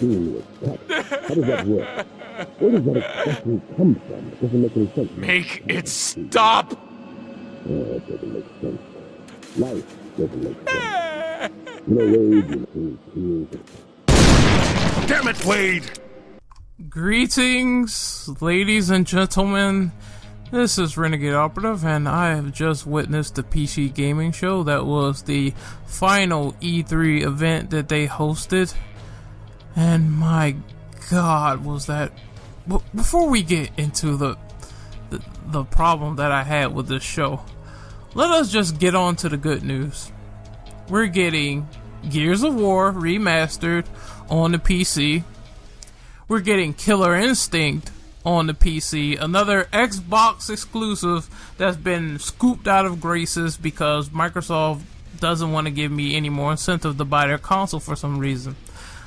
machine was cut. How does that work? Where does that expression come from? It doesn't make any sense. Make it stop! It doesn't make sense. Life doesn't make sense. No Wade, you Damn it, Wade! Greetings, ladies and gentlemen. This is Renegade Operative, and I have just witnessed the PC gaming show that was the final E3 event that they hosted. And my God, was that... Before we get into the problem that I had with this show, let us just get on to the good news. We're getting Gears of War remastered on the PC. We're getting Killer Instinct on the PC, another Xbox exclusive that's been scooped out of graces because Microsoft doesn't want to give me any more incentive to buy their console for some reason.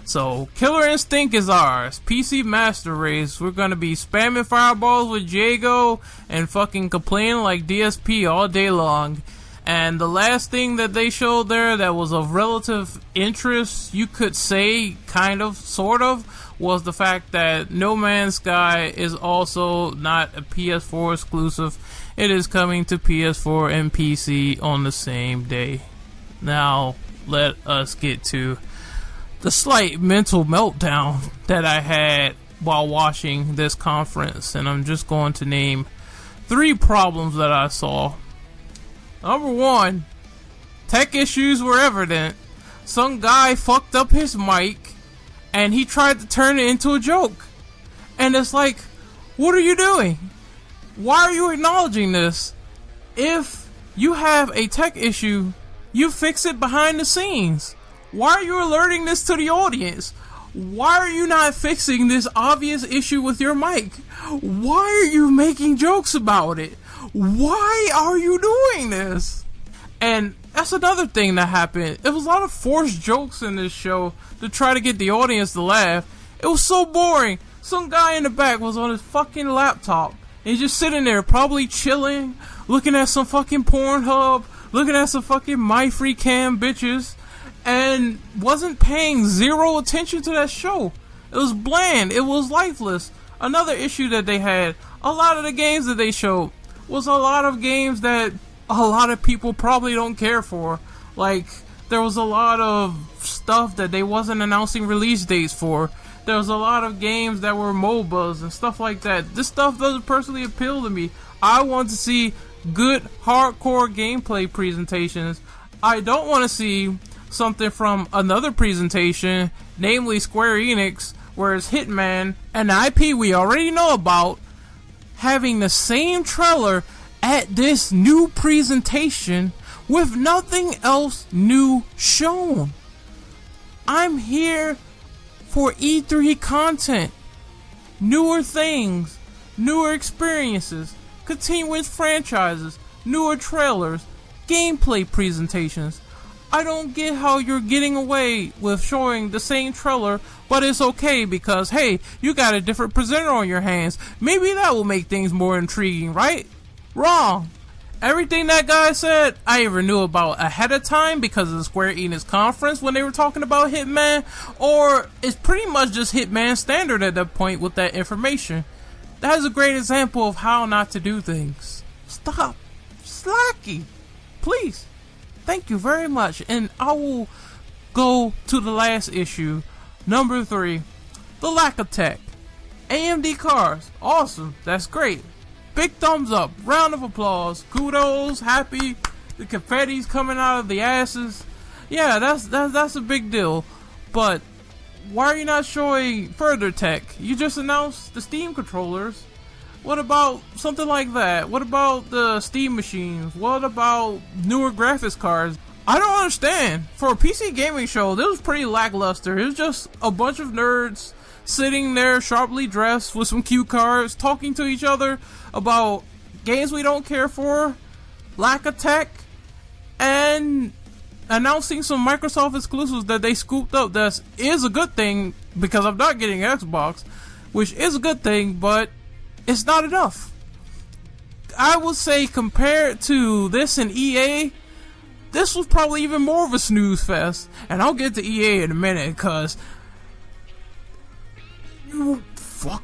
So, Killer Instinct is ours. PC Master Race. We're gonna be spamming fireballs with Jago and fucking complaining like DSP all day long. And the last thing that they showed there that was of relative interest, you could say, kind of, sort of, was the fact that No Man's Sky is also not a PS4 exclusive. It is coming to PS4 and PC on the same day. Now, let us get to the slight mental meltdown that I had while watching this conference. And I'm just going to name 3 problems that I saw. Number 1, tech issues were evident. Some guy fucked up his mic and he tried to turn it into a joke. And it's like, what are you doing? Why are you acknowledging this? If you have a tech issue, you fix it behind the scenes. Why are you alerting this to the audience? Why are you not fixing this obvious issue with your mic? Why are you making jokes about it? Why are you doing this? And that's another thing that happened. There was a lot of forced jokes in this show to try to get the audience to laugh. It was so boring. Some guy in the back was on his fucking laptop. And he's just sitting there probably chilling, looking at some fucking Pornhub, looking at some fucking MyFreeCam bitches, and wasn't paying zero attention to that show. It was bland. It was lifeless. Another issue that they had, a lot of the games that they showed was a lot of games that a lot of people probably don't care for. Like, there was a lot of stuff that they wasn't announcing release dates for. There was a lot of games that were MOBAs and stuff like that. This stuff doesn't personally appeal to me. I want to see good, hardcore gameplay presentations. I don't want to see something from another presentation, namely Square Enix, where it's Hitman, an IP we already know about, having the same trailer at this new presentation with nothing else new shown. I'm here for E3 content, newer things, newer experiences, continuous franchises, newer trailers, gameplay presentations. I don't get how you're getting away with showing the same trailer, but it's okay because, hey, you got a different presenter on your hands. Maybe that will make things more intriguing, right? Wrong. Everything that guy said, I either knew about ahead of time because of the Square Enix conference when they were talking about Hitman, or it's pretty much just Hitman standard at that point with that information. That is a great example of how not to do things. Stop slacking, please. Thank you very much. And I will go to the last issue. Number 3. The lack of tech. AMD cars. Awesome. That's great. Big thumbs up. Round of applause. Kudos. Happy. The confetti's coming out of the asses. Yeah, that's a big deal. But why are you not showing further tech? You just announced the Steam controllers. What about something like that? What about the Steam machines? What about newer graphics cards? I don't understand. For a PC gaming show, this was pretty lackluster. It was just a bunch of nerds sitting there sharply dressed with some cue cards, talking to each other about games we don't care for, lack of tech, and announcing some Microsoft exclusives that they scooped up. That is a good thing because I'm not getting Xbox, which is a good thing, but it's not enough. I would say compared to this and EA, this was probably even more of a snooze fest. And I'll get to EA in a minute, because You fuck.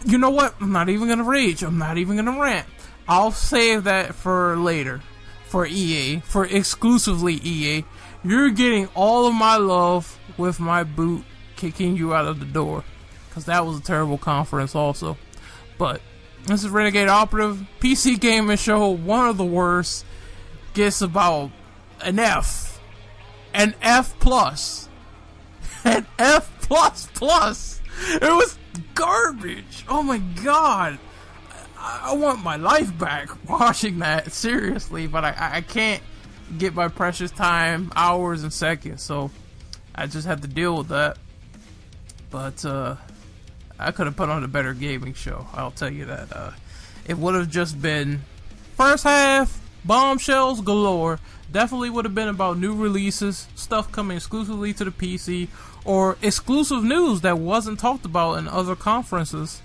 You know what? I'm not even gonna rage. I'm not even gonna rant. I'll save that for later. For EA. For exclusively EA. You're getting all of my love with my boot kicking you out of the door. Because that was a terrible conference also. But this is Renegade Operative. PC Gaming Show, one of the worst. Gets about an F. An F plus. An F plus plus. It was garbage. Oh my god. I want my life back watching that, seriously, but I can't get my precious time, hours and seconds, so I just have to deal with that. But I could have put on a better gaming show, I'll tell you that. It would have just been first half, bombshells galore. Definitely would have been about new releases, stuff coming exclusively to the PC, or exclusive news that wasn't talked about in other conferences.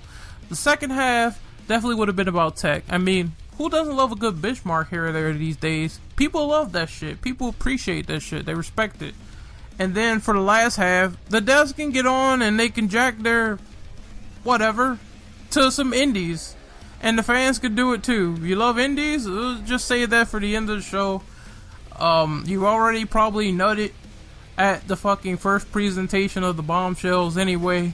The second half definitely would have been about tech. I mean, who doesn't love a good benchmark here or there these days? People love that shit. People appreciate that shit. They respect it. And then for the last half, the devs can get on and they can jack their whatever to some indies. And the fans can do it too. You love indies? Just say that for the end of the show. You already probably nutted at the fucking first presentation of the bombshells anyway.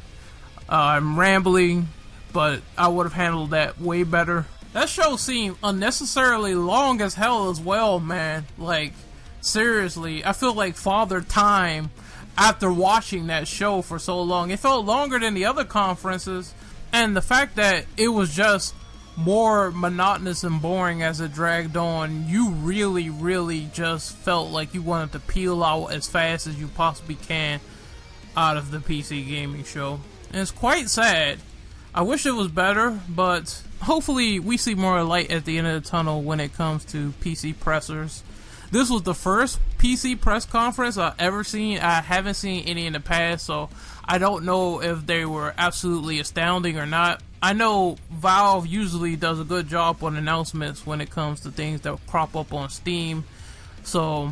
I'm rambling, but I would have handled that way better. That show seemed unnecessarily long as hell as well, man. Like, seriously, I feel like Father Time after watching that show for so long. It felt longer than the other conferences, and the fact that it was just more monotonous and boring as it dragged on, you really just felt like you wanted to peel out as fast as you possibly can out of the PC gaming show. And it's quite sad. I wish it was better, but hopefully we see more light at the end of the tunnel when it comes to PC pressers. This was the first PC press conference I've ever seen. I haven't seen any in the past, so I don't know if they were absolutely astounding or not. I know Valve usually does a good job on announcements when it comes to things that crop up on Steam. So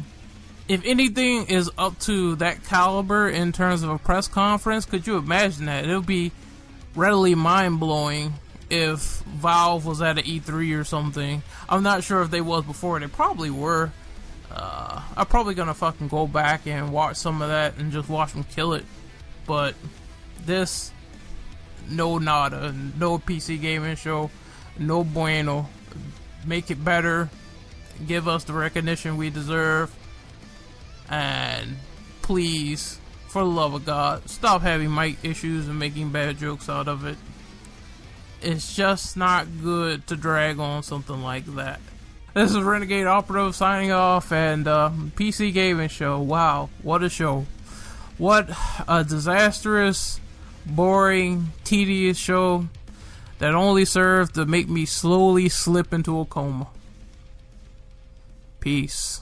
if anything is up to that caliber in terms of a press conference, could you imagine that? It would be readily mind-blowing if Valve was at an E3 or something. I'm not sure if they was before. They probably were. I'm probably gonna fucking go back and watch some of that and just watch them kill it. But this, no nada, no PC gaming show, no bueno. Make it better, give us the recognition we deserve, and please, for the love of God, stop having mic issues and making bad jokes out of it. It's just not good to drag on something like that. This is Renegade Operative signing off, and PC Gaming Show. Wow, what a show. What a disastrous, boring, tedious show that only served to make me slowly slip into a coma. Peace.